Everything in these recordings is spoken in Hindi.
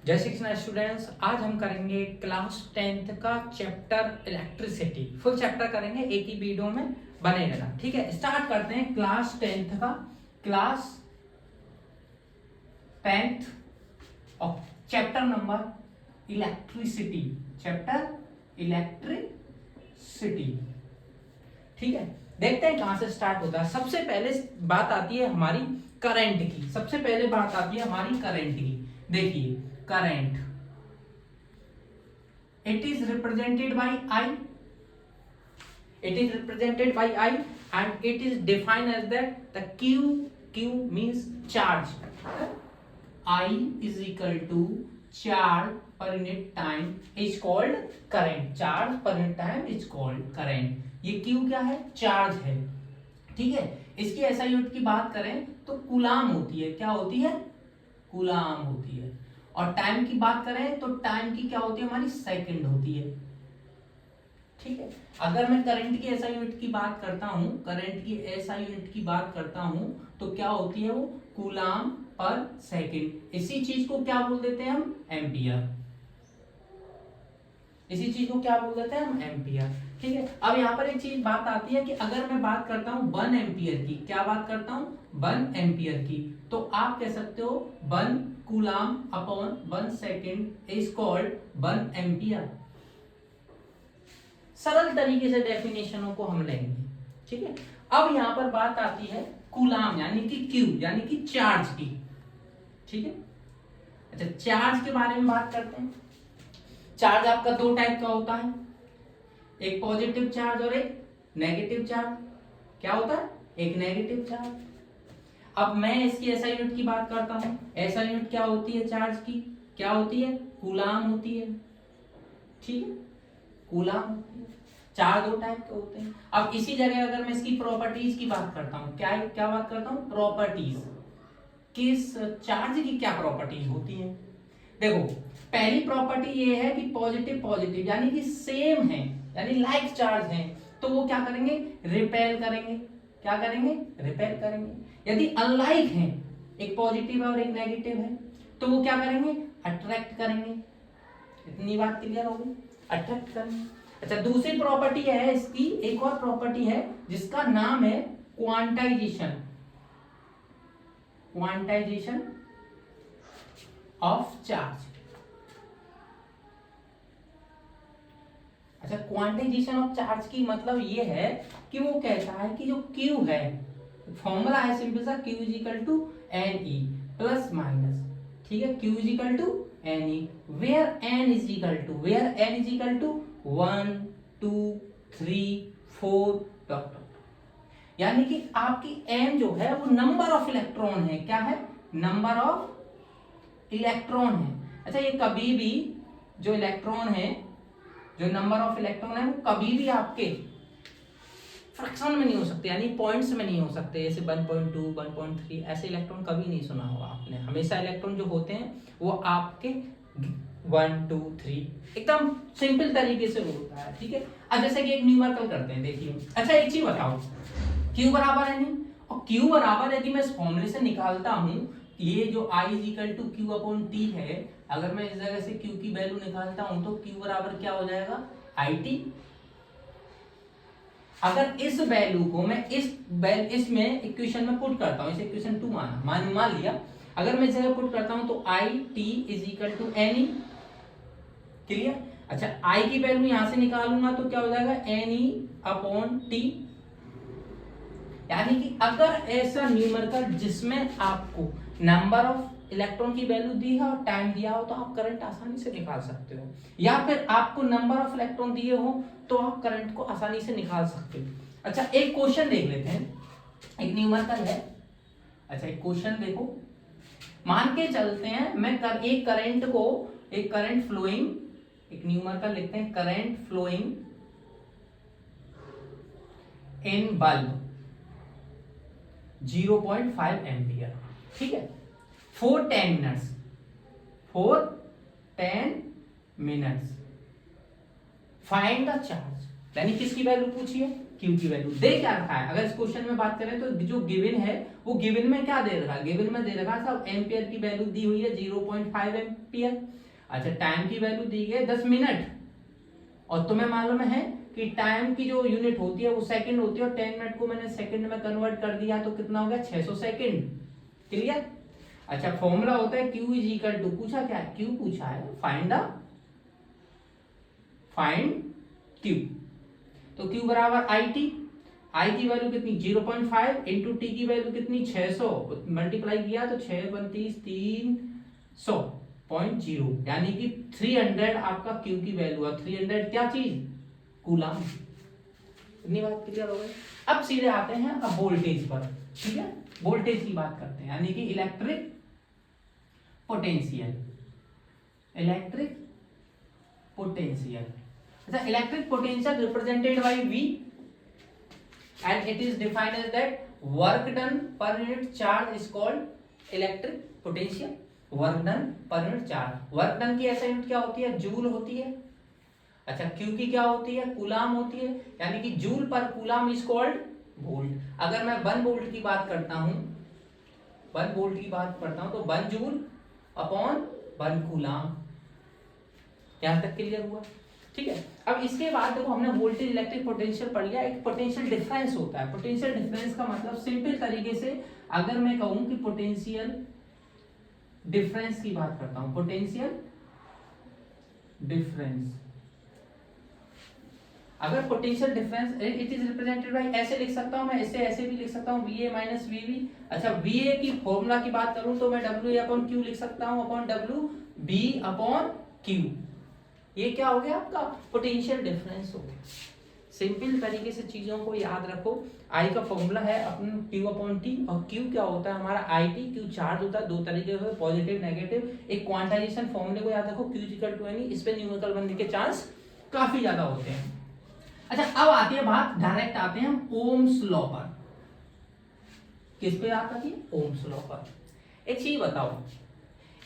जय श्री कृष्ण स्टूडेंट्स, आज हम करेंगे क्लास 10th का चैप्टर इलेक्ट्रिसिटी। फुल चैप्टर करेंगे, एक ही वीडियो में बने रहना। ठीक है, स्टार्ट करते हैं क्लास 10th का। क्लास 10th और chapter number electricity, chapter electricity. ठीक है, देखते हैं कहां से स्टार्ट होता है। सबसे पहले बात आती है हमारी करंट की। सबसे पहले बात आती है हमारी करंट की। देखिए, current it is represented by I. It is represented by I and it is defined as that the Q means charge. I is equal to charge per unit time is called current. Charge per unit time is called current. ये Q क्या है? चार्ज है। ठीक है, इसकी ऐसा यूनिट की बात करें तो कूलाम होती है। क्या होती है? कूलाम होती है। और टाइम की बात करें तो टाइम की क्या होती है? हमारी सेकंड होती है। ठीक है, अगर मैं करंट की एसआई यूनिट की बात करता हूं, करंट की एसआई यूनिट की बात करता हूं तो क्या होती है? वो कूलाम पर सेकंड। इसी चीज को क्या बोल देते हैं हम? एम्पियर। इसी चीज को क्या बोल देते हैं हम? एम्पियर। ठीक है, अब यहाँ पर एक चीज बात आती है कि अगर मैं बात करता हूं 1 एम्पियर की, क्या बात करता हूं? 1 एम्पियर की, तो आप कह सकते हो 1 coulomb upon 1 second is called 1 ampere. सरल तरीके से डेफिनेशनों को हम लेंगे। ठीक है, अब यहां पर बात आती है कूलाम यानी कि क्यू यानी कि चार्ज की। ठीक है, अच्छा, चार्ज के बारे में बात करते हैं। चार्ज आपका दो टाइप का होता है, एक पॉजिटिव चार्ज और एक नेगेटिव चार्ज। क्या होता है? एक नेगेटिव चार्ज। अब मैं इसकी एसआई यूनिट की बात करता हूं। एसआई यूनिट क्या होती है? चार्ज की क्या होती है? कूलाम होती है। ठीक है, कूलाम होती है। चार्ज दो टाइप के होते हैं। अब इसी जगह अगर मैं इसकी प्रॉपर्टीज की बात करता हूं, क्या क्या बात करता हूं? प्रॉपर्टीज। किस चार्ज की क्या प्रॉपर्टीज होती हैं? देखो, पहली प्रॉपर्टी ये है कि पॉजिटिव पॉजिटिव यानी कि सेम है, यानी लाइक चार्ज है, तो वो क्या करेंगे? रिपेल करेंगे। क्या करेंगे? रिपेल करेंगे। यदि अनलाइक है, एक पॉजिटिव है और एक नेगेटिव है, तो वो क्या करेंगे? अट्रैक्ट करेंगे। इतनी बात क्लियर होगी? अट्रैक्ट करेंगे। अच्छा, दूसरी प्रॉपर्टी है इसकी, एक और प्रॉपर्टी है जिसका नाम है क्वांटाइजेशन। Quantization of charge. अच्छा, क्वांटाइजेशन ऑफ चार्ज की मतलब ये है कि वो कहता है कि जो Q है, फॉर्मूला है सिंपल सा, Q is equal to N E plus minus. ठीक है, Q is equal to N E, where n is equal to 1 2 3 4 dot. यानी कि आपकी n जो है वो नंबर ऑफ इलेक्ट्रॉन है। क्या है? नंबर ऑफ इलेक्ट्रॉन है। अच्छा, ये कभी भी जो इलेक्ट्रॉन है, जो नंबर ऑफ इलेक्ट्रॉन है, वो कभी भी आपके फ्रैक्शन में नहीं हो सकते, यानी पॉइंट्स में नहीं हो सकते। जैसे 1.2 1.3 ऐसे इलेक्ट्रॉन कभी नहीं सुना होगा आपने। हमेशा इलेक्ट्रॉन जो होते हैं वो आपके 1 2 3 एकदम सिंपल तरीके से होता है। ठीक है, अब जैसे कि एक न्यूमेरिकल करते हैं, देखिए। अच्छा, एक चीज बताओ, Q बराबर है नहीं, और Q बराबर यदि मैं इस फॉर्मूले से निकालता हूं, ये जो I is equal to Q upon T है, अगर मैं इस जगह से Q की वैल्यू निकालता हूं तो Q बराबर क्या हो जाएगा? IT। अगर इस वैल्यू को मैं इसमें इक्वेशन में पुट करता हूं, इसे इक्वेशन 2 मान लिया, अगर मैं इस जगह पुट करता हूं तो IT is equal to NE। Clear? अच्छा, I की वैल्यू यहां से निकालूंगा तो क्या हो जाएगा? NE upon T। यानी कि अगर ऐसा न्यूमेरिकल जिसमें आपको नंबर ऑफ इलेक्ट्रॉन की वैल्यू दी है और टाइम दिया हो, तो आप करंट आसानी से निकाल सकते हो। या फिर आपको नंबर ऑफ इलेक्ट्रॉन दिए हो तो आप करंट को आसानी से निकाल सकते हो। अच्छा, एक क्वेश्चन देख लेते हैं, एक न्यूमेरिकल है। अच्छा, एक क्वेश्चन देखो, मान के चलते हैं मैं एक करंट फ्लोइंग, एक न्यूमेरिकल लिखते हैं, current flowing in bulb 0.5 ampere. ठीक है, for 10 minutes find the charge. यानी किसकी वैल्यू पूछी है? क्यू की वैल्यू। दे क्या रखा है, अगर इस क्वेश्चन में बात करें तो जो गिवन है वो गिवन में क्या दे रखा है, गिवन में दे रखा है सब एम्पियर की वैल्यू दी हुई है 0.5 एम्पियर। अच्छा टाइम की वैल्यू दी गई 10 मिनट, और तुम्हें मालूम है कि टाइम की जो यूनिट होती है वो सेकंड होती है, और 10 मिनट को मैंने सेकंड में कन्वर्ट कर दिया तो कितना हो गया 600 सेकंड। क्लियर। अच्छा फॉर्मूला होता है Q इज इक्वल टू, पूछा क्या है, Q पूछा है, फाइंड Q। तो Q बराबर IT, I की वैल्यू कितनी 0.5 इंटू टी की वैल्यू कितनी 600, मल्टीप्लाई किया तो 6 32 300.0 यानी कि 300 आपका Q की वैल्यू है। 300 क्या चीज, कूलम। इतनी बात क्लियर हो गई। अब सीधे आते हैं अब वोल्टेज पर, ठीक है, वोल्टेज की बात करते हैं, यानी कि इलेक्ट्रिक पोटेंशियल, इलेक्ट्रिक पोटेंशियल। अच्छा electric potential represented by V and it is defined as that work done per unit charge is called electric potential। work done per unit charge, work done की ऐसा यूनिट क्या होती है, जूल होती है। अच्छा Q की क्या होती है, कूलाम होती है, यानी कि जूल पर कूलाम इज कॉल्ड वोल्ट। अगर मैं 1 वोल्ट की बात करता हूं, 1 वोल्ट की बात करता हूं तो 1 जूल अपॉन 1 कूलाम। यहां तक क्लियर हुआ, ठीक है। अब इसके बाद देखो हमने वोल्टेज इलेक्ट्रिक पोटेंशियल पढ़ लिया, एक पोटेंशियल डिफरेंस होता है। पोटेंशियल डिफरेंस का मतलब सिंपल तरीके से अगर मैं कहूं कि पोटेंशियल डिफरेंस की बात करता हूं, पोटेंशियल डिफरेंस, अगर potential difference it is represented by, ऐसे लिख सकता हूं मैं, ऐसे भी लिख सकता हूं VA माइनस VB। अच्छा VA की फॉर्मूला की बात करूं तो मैं WA अपॉन Q लिख सकता हूं, upon W B upon Q। ये क्या हो गया आपका पोटेंशियल डिफरेंस हो गया। सिंपल तरीके से चीजों को याद रखो। I का फॉर्मूला है अपन Q अपॉन T, और Q क्या होता है हमारा IT। Q चार्ज होता है, दो तरीके से, पॉजिटिव नेगेटिव। एक क्वांटाइजेशन फॉर्मूले को याद रखो, Q इक्वल टू N, इस पे न्यूमेरिकल बनने के चांस काफी ज्यादा होते हैं। अच्छा अब आती है बात, डायरेक्ट आते हैं हम ओम्स लॉ पर। किस पे बात आती है, ओम्स लॉ पर। एक चीज बताओ,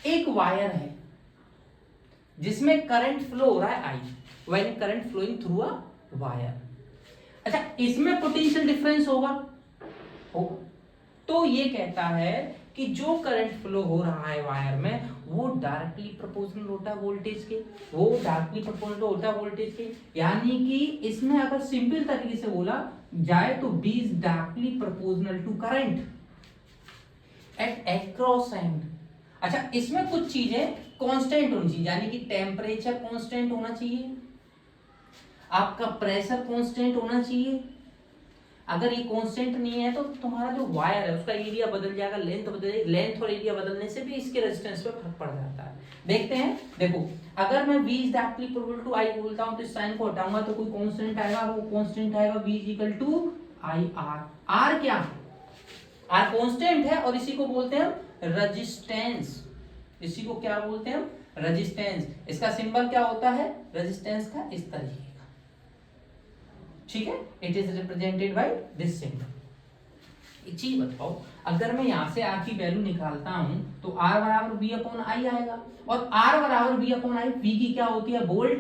एक वायर है जिसमें करंट फ्लो हो रहा है I, when current flowing through a wire. अच्छा इसमें पोटेंशियल डिफरेंस होगा, तो ये कहता है कि जो करंट फ्लो हो रहा है वायर में वो डायरेक्टली प्रोपोर्शनल होता है वोल्टेज के, वो डायरेक्टली प्रोपोर्शनल होता है वोल्टेज के। यानी कि इसमें अगर सिंपल तरीके से बोला जाए तो B is directly proportional to current at across end. अच्छा इसमें कुछ चीजें कांस्टेंट होनी चाहिए, यानी कि टेम्परेचर कांस्टेंट होना चाहिए, आपका प्रेशर कांस्टेंट होना चाहिए। अगर ये कांस्टेंट नहीं है तो तुम्हारा जो वायर है उसका एरिया बदल जाएगा, लेंथ बदल जाएगी, लेंथ और एरिया बदलने से भी इसके रेजिस्टेंस पे फर्क पड़ जाता है। देखते हैं, देखो अगर मैं V is directly proportional to I बोलता हूं तो इस साइन को हटाऊंगा तो कोई कांस्टेंट आएगा, वो कांस्टेंट आएगा V is equal to IR। R क्या है, R कांस्टेंट है, और इसी को बोलते हैं रेजिस्टेंस। इसी को क्या बोलते हैं हम, रेजिस्टेंस। इसका सिंबल क्या होता है रेजिस्टेंस का, इस तरीके का, ठीक है। It is represented by this symbol. एक चीज बताओ, अगर मैं यहां से R की वैल्यू निकालता हूं तो R बराबर V अपॉन I आएगा, और R बराबर V अपॉन I, V की क्या होती है वोल्ट,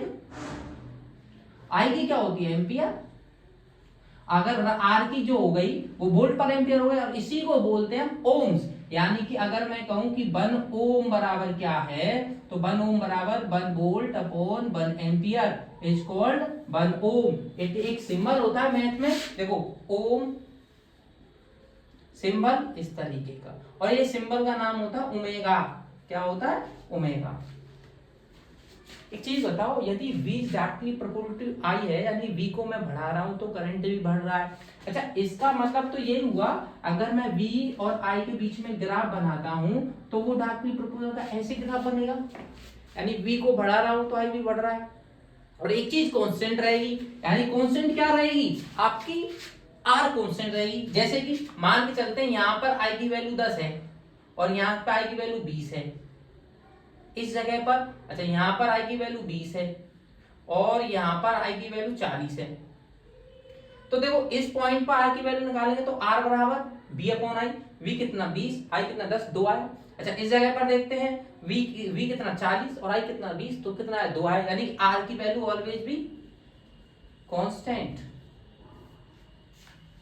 I की क्या होती है एम्पियर। अगर R की जो हो गई वो वोल्ट पर एम्पियर हो गई, और इसी को बोलते हैं ओम्स। यानी कि अगर मैं कहूं कि 1 ओम बराबर क्या है, तो 1 ओम बराबर 1 volt upon 1 ampere is called 1 ओम। एक सिंबल होता है मैथ में, देखो ओम सिंबल इस तरीके का, और ये सिंबल का नाम होता है ओमेगा। क्या होता है, ओमेगा। एक चीज बताओ, यदि V directly proportional to I है, यानी V को मैं बढ़ा रहा हूं तो करंट भी बढ़ रहा है। अच्छा इसका मतलब तो ये हुआ, अगर मैं V और I के बीच में ग्राफ बनाता हूं तो वो डायरेक्टली प्रोपोर्शनल का ऐसे ग्राफ बनेगा, यानी V को बढ़ा रहा हूं तो I भी बढ़ रहा है। और एक चीज कांस्टेंट रहेगी, यानी कांस्टेंट क्या रहेगी आपकी, R कांस्टेंट रहेगी। जैसे कि मान के चलते हैं यहाँ पर I की वैल्यू 10 है और यहाँ पर I की वैल्यू 20 है, इस जगह पर। अच्छा यहाँ पर I की वैल्यू 20 है और यहाँ पर I की वैल्यू 40 है, तो देखो इस पॉइंट पर R की वैल्यू निकालेंगे तो R बराबर V अपॉन I, V कितना 20, I कितना 10, 2 आया। अच्छा इस जगह पर देखते हैं V कितना 40 और I कितना 20, तो कितना है 2 आया, यानी R की वैल्यू ऑलवेज भी कांस्टेंट।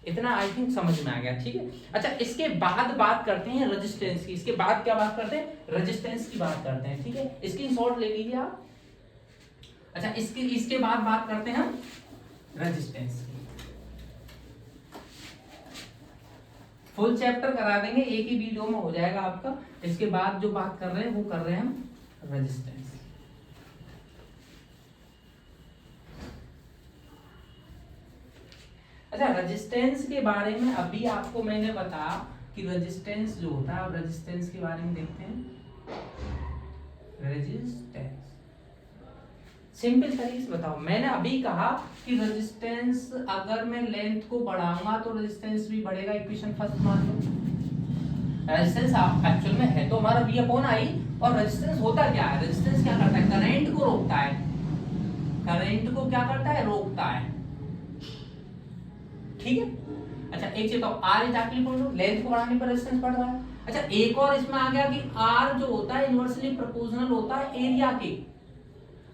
इतना आई थिंक समझ में आ गया, ठीक है। अच्छा इसके बाद बात करते हैं रेजिस्टेंस की। इसके बाद क्या बात करते हैं, रेजिस्टेंस की बात करते हैं, ठीक है। स्क्रीनशॉट ले लीजिए आप। अच्छा इसके बाद बात करते हैं हम रेजिस्टेंस की। फुल चैप्टर करा देंगे, एक ही वीडियो में हो जाएगा आपका। इसके बाद जो बात कर रहे हैं वो कर रहे हैं हम रेजिस्टेंस। अच्छा रेजिस्टेंस के बारे में अभी आपको मैंने बताया कि रेजिस्टेंस जो होता है, अब रेजिस्टेंस के बारे में देखते हैं। रेजिस्टेंस सिंपल तरीके से बताओ, मैंने अभी कहा कि रेजिस्टेंस अगर मैं लेंथ को बढ़ाऊंगा तो रेजिस्टेंस भी बढ़ेगा। इक्वेशन फर्स्ट मान लो, रेजिस्टेंस एक्चुअल में है तो हमारा V अपॉन I, और रेजिस्टेंस होता क्या है, रेजिस्टेंस क्या करता है, करंट को रोकता है। करंट को क्या करता है, रोकता है, ठीक है। अच्छा एक चीज बताओ, R एग्जैक्टली बोलो, लेंथ को बढ़ाने पर रेजिस्टेंस बढ़ रहा है। अच्छा एक और इसमें आ गया कि R जो होता है इनवर्सली प्रोपोर्शनल होता है एरिया के।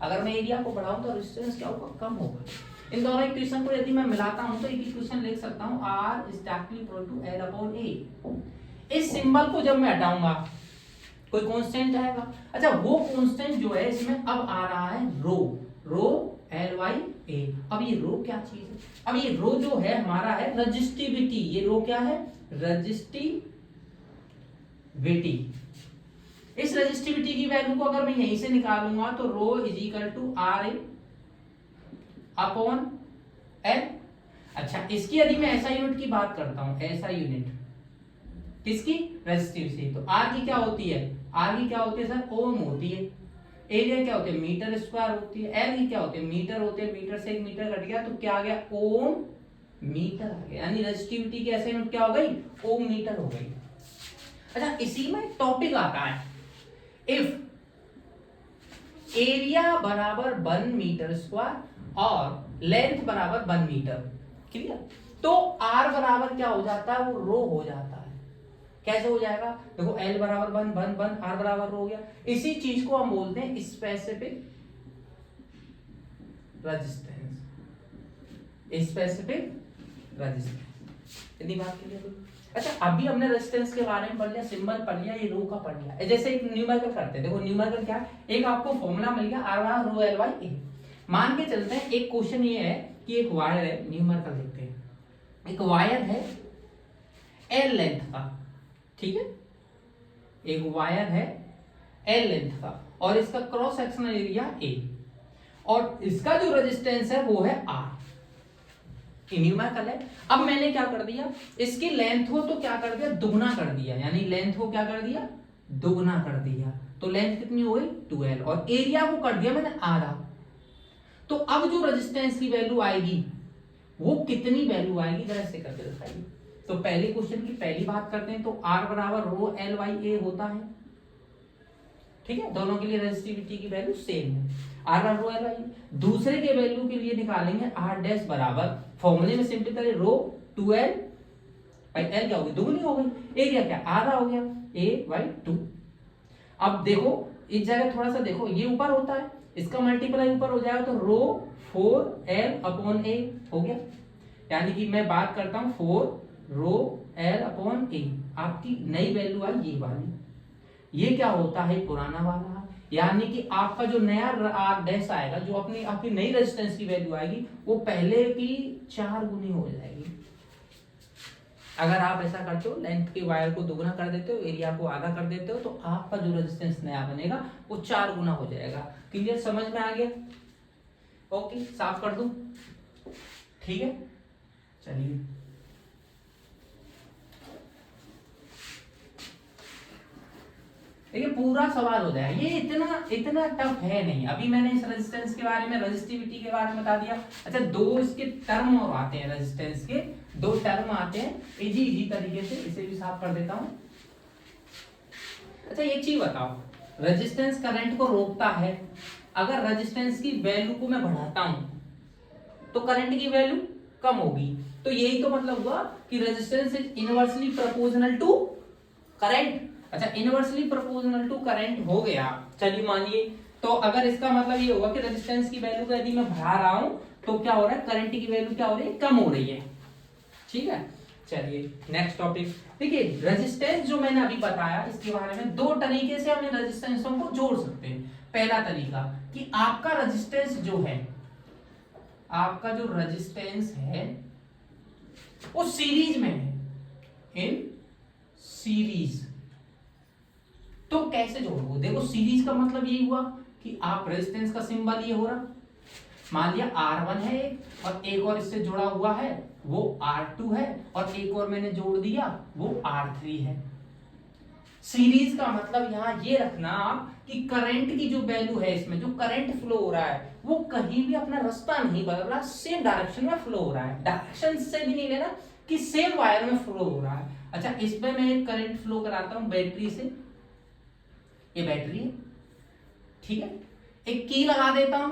अगर मैं एरिया को बढ़ाऊं तो रेजिस्टेंस क्या होगा, कम होगा। इन दोनों इक्वेशन को यदि मैं मिलाता हूं तो एक इक्वेशन लिख सकता हूं, R exactly equal to L upon A। इस सिंबल को जब मैं हटाऊंगा कोई कांस्टेंट आएगा। अच्छा वो कांस्टेंट जो है इसमें अब आ रहा है रो, रो LYA। अब ये रो क्या चीज है, अब ये रो जो है हमारा है रजिस्टिविटी। ये रो क्या है, रजिस्टिविटी। इस रजिस्टिविटी की वैल्यू को अगर मैं यहीं से निकालूंगा तो rho is equal to RA upon L। अच्छा इसकी यदि मैं ऐसा यूनिट की बात करता हूं, ऐसा यूनिट किसकी, रेजिस्टिविटी, तो R की क्या होती है, R की क्या होती है सर, ओम होती है। एरिया क्या होती है, मीटर स्क्वायर होती है। L की क्या होती है, मीटर होते हैं। मीटर से एक मीटर कट गया तो क्या आ गया, ओम मीटर आ गया। यानी रेजिस्टिविटी की ऐसे यूनिट क्या हो गई, ओम मीटर हो गई। अच्छा इसी में टॉपिक आता है, इफ एरिया बराबर 1 मीटर स्क्वायर और लेंथ बराबर 1 मीटर, क्लियर, तो R बराबर क्या हो जाता है, वो रो हो जाता है। कैसे हो जाएगा, देखो L बराबर 1 1 1, R बराबर रो हो गया। इसी चीज को हम बोलते हैं स्पेसिफिक रेजिस्टेंस, स्पेसिफिक रेजिस्टेंस। इतनी बात के लिए। अच्छा अभी हमने रेजिस्टेंस के बारे में पढ़ लिया, सिंबल पढ़ लिया, ये रो का पढ़ लिया। जैसे एक न्यूमेरिकल करते हैं, देखो न्यूमेरिकल क्या है, एक आपको फॉर्मूला मिल गया R बराबर रो LYA। मान के चलते हैं एक क्वेश्चन ये है कि एक वायर है, न्यूमेरिकल देखते हैं, एक वायर है L लेंथ का, ठीक है, एक वायर है L लेंथ का और इसका क्रॉस सेक्शनल एरिया A, और इसका जो रेजिस्टेंस है वो है R। न्यूमेरिकल है। अब मैंने क्या कर दिया, इसकी लेंथ हो तो क्या कर दिया, दुगना कर दिया। यानी लेंथ को क्या कर दिया, दुगना कर दिया। तो लेंथ कितनी हो गई 2L, और एरिया को कर दिया मैंने आधा। तो अब जो रेजिस्टेंस की वैल्यू आएगी वो कितनी वैल्यू आएगी, जरा ऐसे करके दिखाइए। तो पहले क्वेश्चन की पहली बात करते हैं, तो R बराबर रो LYA होता है, ठीक है, दोनों के लिए रेजिस्टिविटी की वैल्यू सेम है, R बराबर रो LYA। दूसरे के वैल्यू के लिए निकालेंगे R डैश बराबर, फॉर्मूले में सिंपल करें, रो 2L भाई L क्या हो गई, दुगनी हो गई, एरिया क्या आधा हो गया, A/2। अब देखो इस जगह थोड़ा सा देखो, ये ऊपर होता है, इसका मल्टीप्लाई ऊपर हो जाएगा तो रो 4L अपॉन A हो गया। यानी कि मैं बात करता हूं 4 रो L अपॉन A, आपकी नई वैल्यू आई ये वाली। ये क्या होता है, पुराना वाला। यानी कि आपका जो नया R डैश आएगा, जो अपनी आपकी नई रेजिस्टेंस की वैल्यू आएगी, वो पहले की 4 गुनी हो जाएगी। अगर आप ऐसा करते हो, लेंथ के वायर को दोगुना कर देते हो, एरिया को आधा कर देते हो, तो आपका जो रेजिस्टेंस नया बनेगा वो 4 गुना हो जाएगा। क्लियर, समझ में आ गया? ओके, साफ कर दूं, ठीक है, चलिए। देखिए पूरा सवाल हो जाएगा, ये इतना टफ है नहीं। अभी मैंने इस रेजिस्टेंस के बारे में, रेजिस्टिविटी के बारे में बता दिया। अच्छा दो इसके टर्म और आते हैं, रेजिस्टेंस के 2 टर्म आते हैं, इजी तरीके से इसे भी साफ कर देता हूं। अच्छा एक चीज बताओ, रेजिस्टेंस करंट को रोकता है। अगर रेजिस्टेंस की वैल्यू को मैं बढ़ाता हूं तो करंट की वैल्यू कम होगी। तो यही तो मतलब हुआ कि resistance is inversely proportional to current. अच्छा इनवर्सली प्रोपोर्शनल टू करंट हो गया, चलिए मानिए, तो अगर इसका मतलब ये होगा कि रेजिस्टेंस की वैल्यू को यदि मैं बढ़ा रहा हूं तो क्या हो रहा है, करंट की वैल्यू क्या हो रही है, कम हो रही है। ठीक है, चलिए नेक्स्ट टॉपिक। देखिए रेजिस्टेंस जो मैंने अभी बताया इसके बारे में, दो तरीके से हम इन रेजिस्टेंसों को जोड़ सकते हैं। पहला तरीका कि आपका रेजिस्टेंस जो है, आपका जो रेजिस्टेंस है वो सीरीज में है, इन सीरीज। तो कैसे जोड़ोगे? देखो सीरीज का मतलब यही हुआ कि आप रेजिस्टेंस का सिंबल ये हो रहा, मान लिया R1 है एक और एक और इससे जुड़ा हुआ है वो R2 है और एक और मैंने जोड़ दिया वो R3 है। सीरीज का मतलब यहां ये रखना आप कि करंट की जो वैल्यू है, इसमें जो करंट फ्लो हो रहा है वो कहीं भी अपना रास्ता नहीं बदल रहा, सेम डायरेक्शन में फ्लो हो रहा है। डायरेक्शन से भी नहीं लेना कि सेम वायर में फ्लो हो रहा है। अच्छा, इसमें मैं एक करंट फ्लो कराता हूं बैटरी से, ये बैटरी है, ठीक है, एक की लगा देता हूं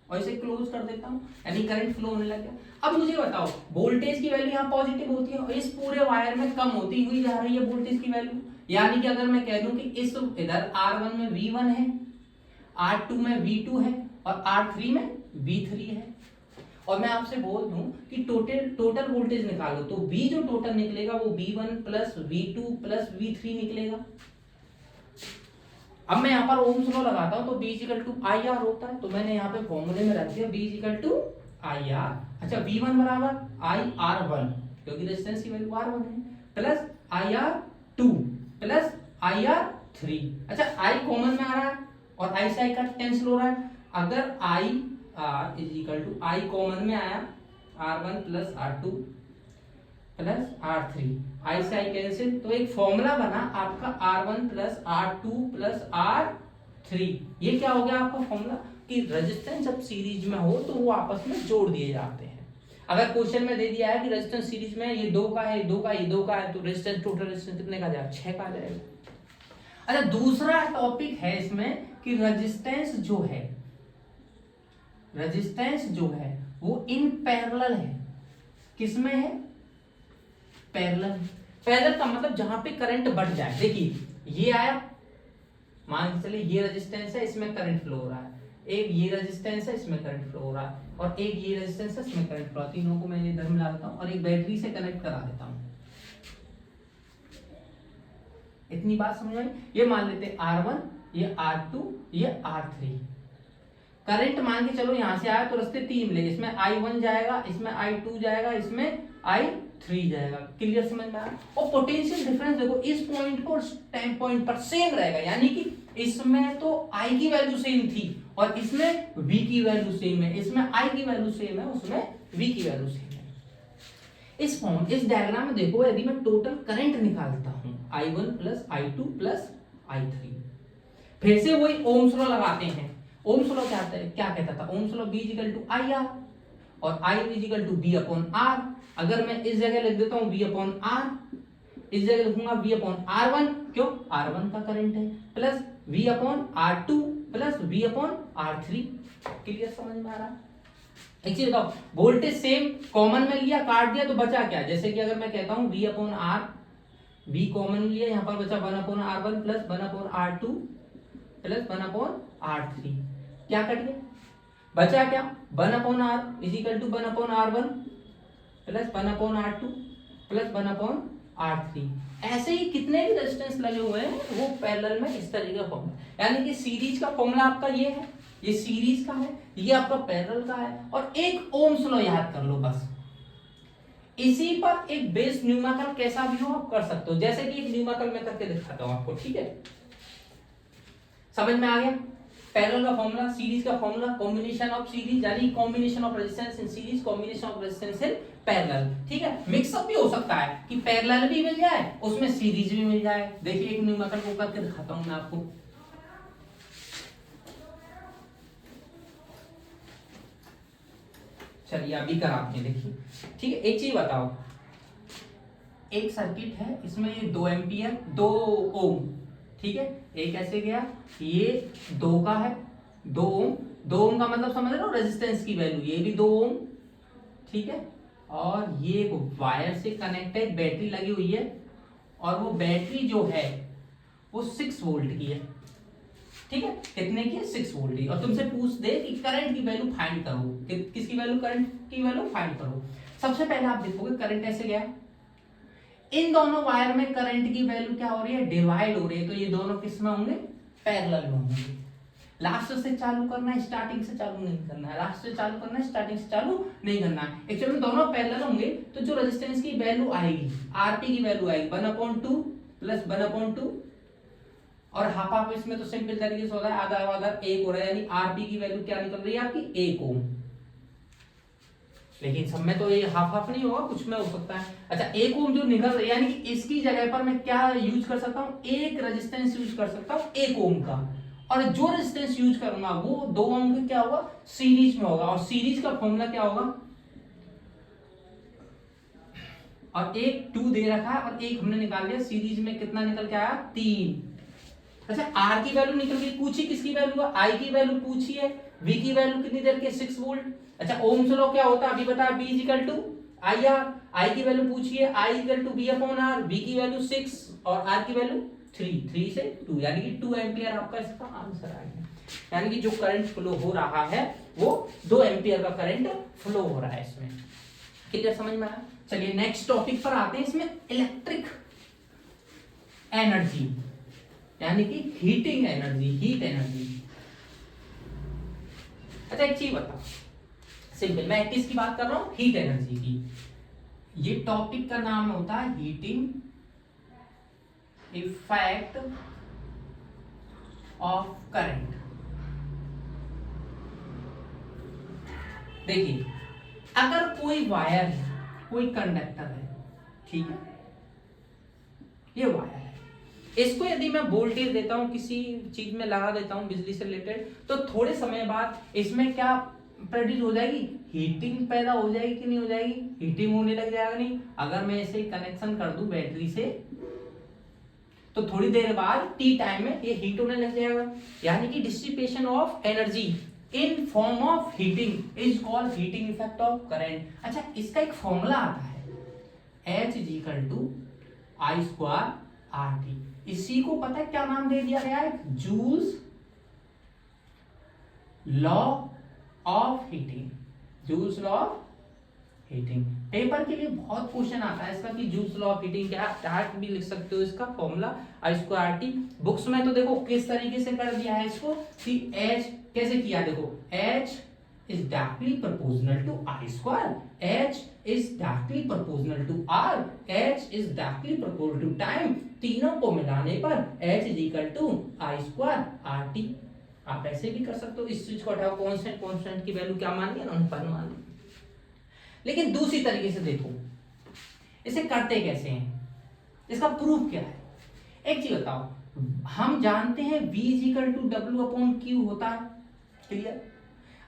और इसे क्लोज कर देता हूं, यानी करंट फ्लो होने लग गया। अब मुझे बताओ वोल्टेज की वैल्यू यहाँ पॉजिटिव होती है और इस पूरे वायर में कम होती हुई जा रही है वोल्टेज की वैल्यू। यानी कि अगर मैं कह दूं कि इस इधर R1 में V1 है, R2 में V2 है और R3 में V3 है, और मैं आपसे बोल दूं कि टोटल वोल्टेज निकालो, तो V जो टोटल निकलेगा वो V1 plus V2 plus V3 निकलेगा। अब मैं यहाँ पर ओम्स लॉ लगाता हूं तो V equal to I R होता है, तो मैंने यहाँ पे फॉर्मूले में रख दिया V equal to I R. अच्छा, V1 बराबर आई आर वन, क्योंकि रेजिस्टेंस की वैल्यू R1 है, plus I R two plus I R three. अच्छा, आई कॉमन में आ रहा है और आई से आई का कैंसिल हो रहा है। अगर I R is equal to I common में आया R1 plus R2 plus R3, आई से आई कैंसिल, तो एक फॉर्मूला बना आपका R1 plus R2 plus R3। ये क्या हो गया आपका फॉर्मूला कि रेजिस्टेंस जब सीरीज में हो तो वो आपस में जोड़ दिए जाते हैं। अगर क्वेश्चन में दे दिया है कि रेजिस्टेंस सीरीज में ये 2 का है, 2 का, ये 2 का है, तो रेजिस्टेंस टोटल रेजिस्टेंस कितने का जाएगा? 6 का आ जाएगा। अच्छा, दूसरा टॉपिक है इसमें कि रेजिस्टेंस जो है वो इन पैरेलल है। किसमें है? पैरेलल का मतलब जहां पे करंट बढ़ जाए। देखिए ये आया, मान के चलिए ये रेजिस्टेंस है, इसमें करंट फ्लो हो रहा है, एक ये रेजिस्टेंस है इसमें करंट फ्लो हो रहा है, और एक ये रेजिस्टेंस है इसमें करंट फ्लो, तीनों को मैं इधर मिला देता हूं और एक बैटरी से कनेक्ट करा देता हूं। इतनी बात समझ आई? ये मान लेते हैं R1, ये R2, ये R3। करंट मान के चलो यहां से आया तो रास्ते 3 मिले, इसमें I1 जाएगा, इसमें I2 जाएगा, इसमें I3 जाएगा। क्लियर समझ में आया? और पोटेंशियल डिफरेंस देखो इस पॉइंट को टाइम पॉइंट पर सेम रहेगा, यानी कि इसमें तो I की वैल्यू सेम थी और इसमें V की वैल्यू सेम है, इसमें I की वैल्यू सेम है, उसमें V की वैल्यू सेम है। इस डायग्राम में देखो, यदि मैं टोटल करंट निकालता हूं I1 plus I2 plus I3, फिर से वही ओम्स लॉ लगाते हैं। ओम्स लॉ क्या कहता था? Ohm's law V equal to I R और I equal to V upon R। अगर मैं इस जगह लिख देता हूं V अपॉन R, इस जगह लिखूंगा V अपॉन R1, क्यों? R1 का करंट है, plus V upon R2 plus V upon R3। Clear समझ में आ रहा है? एक चीज बताओ, वोल्टेज सेम कॉमन में लिया, काट दिया तो बचा क्या? जैसे कि अगर मैं कहता हूं V upon R, V common लिया, यहां पर बचा 1 upon R1 plus 1 upon R2 plus 1 upon R3। क्या कट गया? बचा क्या? 1 upon R is equal to 1 upon R1 plus 1 upon R2 plus 1 upon R3। ऐसे ही कितने भी रेजिस्टेंस लगे हुए हैं वो पैरेलल में इस तरीके का फॉर्मूला, यानी कि सीरीज का फॉर्मूला आपका ये है, ये सीरीज का है, ये आपका पैरेलल का है, और एक ओम्स लॉ याद कर लो बस। इसी पर एक बेस न्यूमेरिकल कैसा भी हो आप कर सकते हो, जैसे कि एक न्यूमेरिकल मैं करके दिखाता हूं आपको, ठीक है? समझ में आ गया? पैरेलल का फॉर्मूला, सीरीज का फॉर्मूला, कॉम्बिनेशन ऑफ सीरीज यानी combination of resistance in series, combination of resistance in parallel. ठीक है, मिक्सअप भी हो सकता है कि पैरेलल भी मिल जाए, उसमें सीरीज भी मिल जाए। देखिए एक न्यूमेरिकल को करके दिखाता हूं मैं आपको। चलिए अभी कराते हैं, देखिए। ठीक है, एक चीज बताओ, एक सर्किट है, इसमें ये 2 एम्पियर 2 ओम, ठीक है, एक ऐसे गया, ये 2 का है, 2 ओम, 2 ओम का मतलब समझ रहे हो रेजिस्टेंस की वैल्यू, ये भी 2 ओम, ठीक है, और ये एक वायर से कनेक्टेड बैटरी लगी हुई है, और वो बैटरी जो है वो 6 वोल्ट की है। ठीक है, कितने की है? 6 वोल्ट की। और तुमसे पूछ दे कि करंट की वैल्यू फाइंड करो, किसकी वैल्यू? करंट की वैल्यू फाइंड करो। सबसे पहले आप देखोगे करंट ऐसे गया, इन दोनों वायर में करंट की वैल्यू क्या हो रही है, डिवाइड हो रही है, तो ये दोनों किस में होंगे, पैरेलल में होंगे। लास्ट से चालू करना है, स्टार्टिंग से चालू नहीं करना है, लास्ट से चालू करना है, स्टार्टिंग से चालू नहीं करना है। एक्चुअली में दोनों पैरेलल होंगे तो जो रेजिस्टेंस की वैल्यू आएगी, आरपी की वैल्यू आएगी 1/2 प्लस 1/2, और हाफ हाफ इसमें तो सिंपल तरीके से होता है, आधा आधा 1 हो रहा है, यानी आरपी की वैल्यू क्या निकल रही है आपकी 1 ओम। लेकिन सब में तो ये हाफ हाफ नहीं होगा, कुछ में हो सकता है। अच्छा 1 ओम जो निकल रही है, यानी कि इसकी जगह पर मैं क्या यूज कर सकता हूँ, एक रेजिस्टेंस यूज कर सकता हूँ 1 ओम का, और जो रेजिस्टेंस यूज करूंगा वो 2 ओम का क्या होगा, सीरीज में होगा, और सीरीज का फॉर्मूला क्या होगा, और एक 2 दे रखा है और एक हमने निकाल लिया, सीरीज में कितना निकल के आया 3। अच्छा आर की वैल्यू निकल गई, पूछी किसकी वैल्यू है, आई की वैल्यू पूछी है, वी की वैल्यू कितनी देर के 6 वोल्ट। अच्छा ओम्स लॉ क्या होता है अभी बता, V equal to I R, I की वैल्यू पूछी है, I equal to V upon R, V की वैल्यू 6 और R की वैल्यू 3 से 2, यानी कि 2 एम्पियर आपका इसका आंसर आ गया। यानी कि जो करंट फ्लो हो रहा है वो 2 एम्पियर का करंट फ्लो हो रहा है इसमें। क्लियर, समझ में आया? चलिए नेक्स्ट टॉपिक पर आते हैं, इसमें इलेक्ट्रिक एनर्जी यानी कि हीटिंग एनर्जी, हीट एनर्जी। अच्छा एक चीज बताओ सिंपल, मैं किसकी बात कर रहा हूं, हीट एनर्जी की। ये टॉपिक का नाम होता है हीटिंग इफेक्ट ऑफ करंट। देखिए अगर कोई वायर है, कोई कंडक्टर है, ठीक है, ये वायर है, इसको यदि मैं वोल्टेज देता हूं, किसी चीज में लगा देता हूं बिजली से रिलेटेड, तो थोड़े समय बाद इसमें क्या प्रोड्यूस हो जाएगी, हीटिंग पैदा हो जाएगी कि नहीं हो जाएगी, हीटिंग होने लग जाएगा नहीं। अगर मैं इसे कनेक्शन कर दूं बैटरी से तो थोड़ी देर बाद टी टाइम में ये हीट होने लग जाएगा, यानी कि dissipation of energy in form of heating is called heating effect of current. अच्छा इसका एक फॉर्मूला आता है H is equal to I square R T. इसी को पता है क्या नाम दे दिया गया है, joules law of heating, joules law of heating. Paper के लिए बहुत क्वेश्चन आता है इसका कि जूल्स लॉ ऑफ हीटिंग क्या, चार्ट भी लिख सकते हो इसका formula I square R T. Books में तो देखो किस तरीके से कर दिया है इसको कि H कैसे किया, देखो H is directly proportional to I square, H is directly proportional to R, H is directly proportional to time, तीनों को मिलाने पर H is equal to I square RT। आप ऐसे भी कर सकते हो, इस चीज को हटाओ, कांस्टेंट, कांस्टेंट की वैल्यू क्या मान लिया, पर मान लिया। लेकिन दूसरी तरीके से देखो इसे करते कैसे हैं, इसका प्रूफ क्या है। एक चीज बताओ, हम जानते हैं V is equal to W upon Q होता है, क्लियर।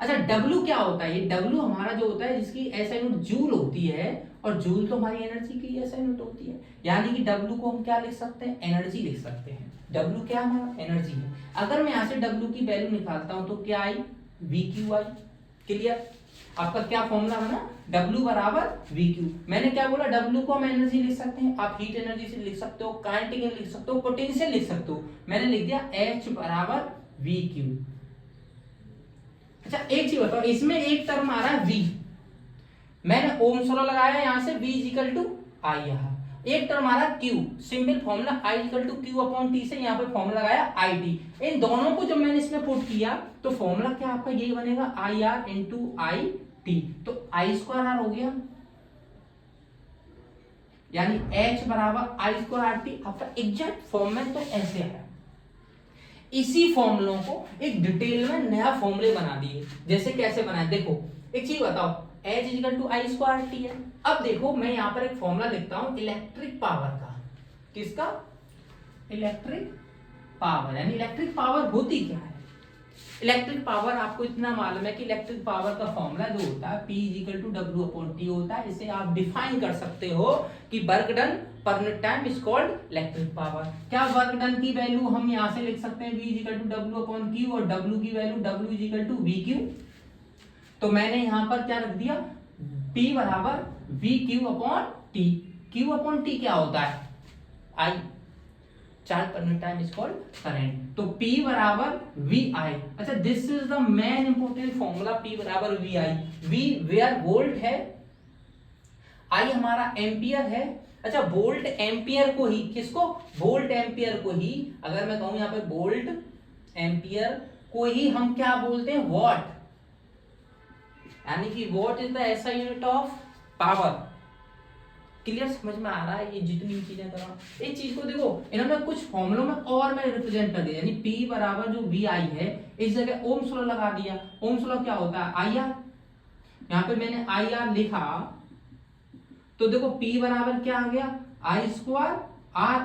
अच्छा W क्या होता है, ये W हमारा जो होता है जिसकी SI यूनिट जूल होती है, और जूल तो हमारी एनर्जी की SI यूनिट होती है, यानी कि W को हम क्या लिख सकते हैं, एनर्जी लिख सकते हैं। W क्या हमारा एनर्जी है। अगर मैं यहां से W की वैल्यू निकालता हूं तो क्या आई, VQ आई, क्लियर। आपका क्या फॉर्मूला बना, W बराबर VQ। मैंने क्या बोला, W को हम एनर्जी लिख सकते हैं, आप हीट एनर्जी से लिख सकते हो, काइनेटिक एनर्जी लिख सकते हो, पोटेंशियल लिख सकते हो। मैंने लिख दिया H बराबर VQ। अच्छा एक चीज बताओ, इसमें एक टर्म आ रहा है V, मैंने ओम्स लॉ लगाया यहां से V इक्वल टू आई, यहां एक टर्म आ रहा है Q, simple formula I equal to Q upon T से यहां पे फॉर्मूला लगाया IT। इन दोनों को जब मैंने इसमें पुट किया तो फॉर्मूला क्या आपका यही बनेगा, IR इंटू IT, तो I स्क्वायर R हो गया, यानी H बराबर I स्क्वायर RT। आपका एग्जैक्ट फॉर्म में तो ऐसे आया। इसी फॉर्मूलों को एक डिटेल में नया फॉर्मूले बना दिए, जैसे कैसे बनाए देखो। एक चीज बताओ, H equal to I square T है। अब देखो मैं यहां पर एक फॉर्मूला लिखता हूं इलेक्ट्रिक पावर का, किसका, इलेक्ट्रिक पावर, यानी इलेक्ट्रिक पावर होती क्या है। इलेक्ट्रिक पावर आपको इतना मालूम है कि इलेक्ट्रिक पावर का फॉर्मूला जो होता है P equal to W upon T होता है। इसे आप डिफाइन कर सकते हो कि work done per unit time is called electric power. क्या वर्क डन की वैल्यू हम यहां से लिख सकते हैं V equal to W upon Q, और W की value W equal to VQ। तो मैंने यहां पर क्या रख दिया, P बराबर VQ upon T। Q upon T क्या होता है, I, चार्ज पर unit time is called current. तो P बराबर VI। अच्छा this is the main important formula, P बराबर VI। V वेयर वोल्ट है, आई हमारा एम्पियर है। अच्छा, वोल्ट एम्पियर को ही, किसको, वोल्ट एम्पियर को ही, अगर मैं कहूं यहाँ पे वोल्ट एम्पियर को ही हम क्या बोलते हैं, वॉट, यानी कि वॉट इज द ऐसा यूनिट ऑफ पावर। क्लियर, समझ में आ रहा है ये जितनी भी चीजें कर रहा हूं। इस चीज को देखो इन्होंने कुछ फॉर्मूलों में और में रिप्रेजेंट कर दिया, यानी P बराबर जो वी आई है इस जगह ओम्स लॉ लगा दिया। ओम्स लॉ क्या होता है, आई आर, यहाँ पे मैंने आई आर लिखा तो देखो P बराबर क्या आ गया, आई स्क्वायर आर,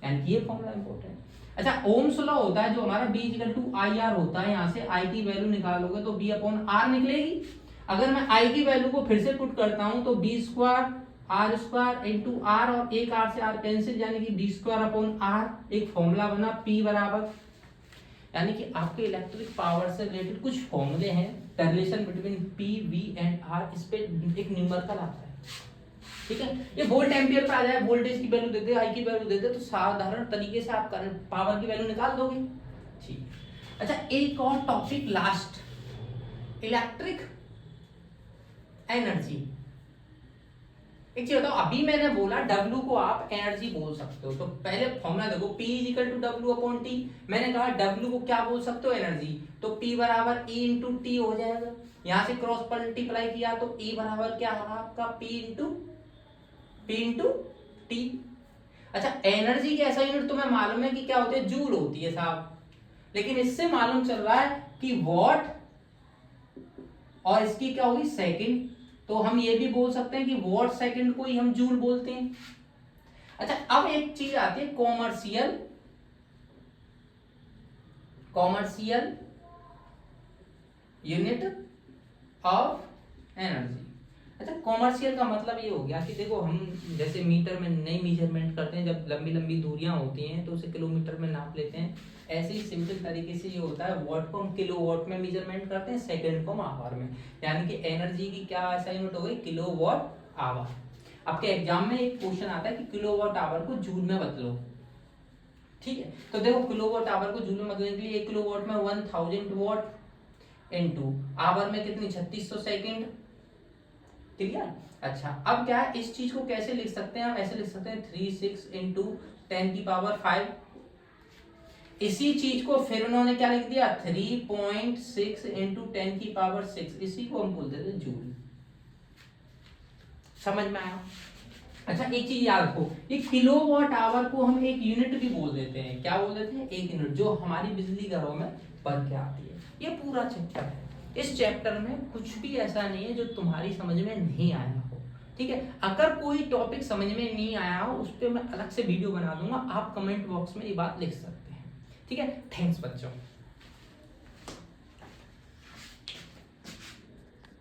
यानी ये फॉर्मूला इंपॉर्टेंट। अच्छा, ओम्स लॉ होता है जो हमारा B equal to I R होता है, यहाँ से I की वैल्यू निकालोगे तो B अपॉन आर निकलेगी। अगर मैं I की वैल्यू को फिर से पुट करता हूं तो B square R square into R, और एक आर से आर कैंसिल, यानी कि B स्क्वायर अपॉन आर, एक फॉर्मूला बना P बराबर, यानी कि आपके इलेक्ट्रिक पावर से रिलेटेड कुछ फॉर्मूले हैं, the relation between P, V and R, इस पे एक न्यूमेरिकल आता है। ठीक है, ये वोल्ट एम्पियर पे आ जाए, वोल्टेज की वैल्यू देते, आई की वैल्यू देते, तो साधारण तरीके से आप करंट पावर की वैल्यू निकाल दोगे। ठीक, अच्छा एक और टॉपिक लास्ट, इलेक्ट्रिक एनर्जी। एक चीज बताओ, अभी मैंने बोला W को आप एनर्जी बोल सकते हो, तो पहले फॉर्मूला देखो, P equal to W upon T, मैंने कहा W को क्या बोल सकते हो, एनर्जी, तो P बराबर E इंटू टी हो जाएगा, यहां से क्रॉस मल्टीप्लाई किया तो E बराबर क्या होगा आपका, P इंटू टी। अच्छा, एनर्जी की ऐसा यूनिट तुम्हें मालूम है कि क्या होती है, जूल होती है साहब, लेकिन इससे मालूम चल रहा है कि वॉट, और इसकी क्या होगी, सेकंड, तो हम ये भी बोल सकते हैं कि वॉट सेकंड को ही हम जूल बोलते हैं। अच्छा, अब एक चीज आती है कॉमर्शियल यूनिट ऑफ एनर्जी। अच्छा, कॉमर्शियल का मतलब ये हो गया कि देखो हम जैसे मीटर में नहीं मेजरमेंट करते हैं, जब लंबी लंबी दूरियां होती हैं तो उसे किलोमीटर में नाप लेते हैं, ऐसे ही सिंपल तरीके से ये होता है, वॉट को हम किलोवाट में मेजरमेंट करते हैं, सेकंड को हम आवर में, यानी कि एनर्जी की क्या ऐसा यूनिट हो गई, किलोवाट आवर। आपके एग्जाम में एक क्वेश्चन आता है कि किलोवाट आवर को जूल में बदलो। ठीक है, तो देखो किलोवाट आवर को जूल में बदलने के लिए 1 किलोवाट में 1000 वॉट इनटू आवर में कितनी 3600 सेकंड। क्लियर। अच्छा, अब क्या है, इस चीज को कैसे लिख सकते हैं हम, ऐसे लिख सकते हैं 36 इंटू 10 की पावर 5। इसी चीज को फिर उन्होंने क्या लिख दिया, 3.6 इंटू 10 की पावर 6, इसी को हम बोलते थे जूल। समझ में आया। अच्छा, एक चीज याद रखो, ये किलोवाट आवर को हम एक यूनिट भी बोल देते हैं, क्या बोल देते हैं, एक यूनिट, जो हमारी बिजली घरों में बन के आती है। ये पूरा चैप्टर है, इस चैप्टर में कुछ भी ऐसा नहीं है जो तुम्हारी समझ में नहीं आया हो। ठीक है, अगर कोई टॉपिक समझ में नहीं आया हो उस पर मैं अलग से वीडियो बना दूंगा, आप कमेंट बॉक्स में ये बात लिख सकते हैं। ठीक है, थैंक्स बच्चों।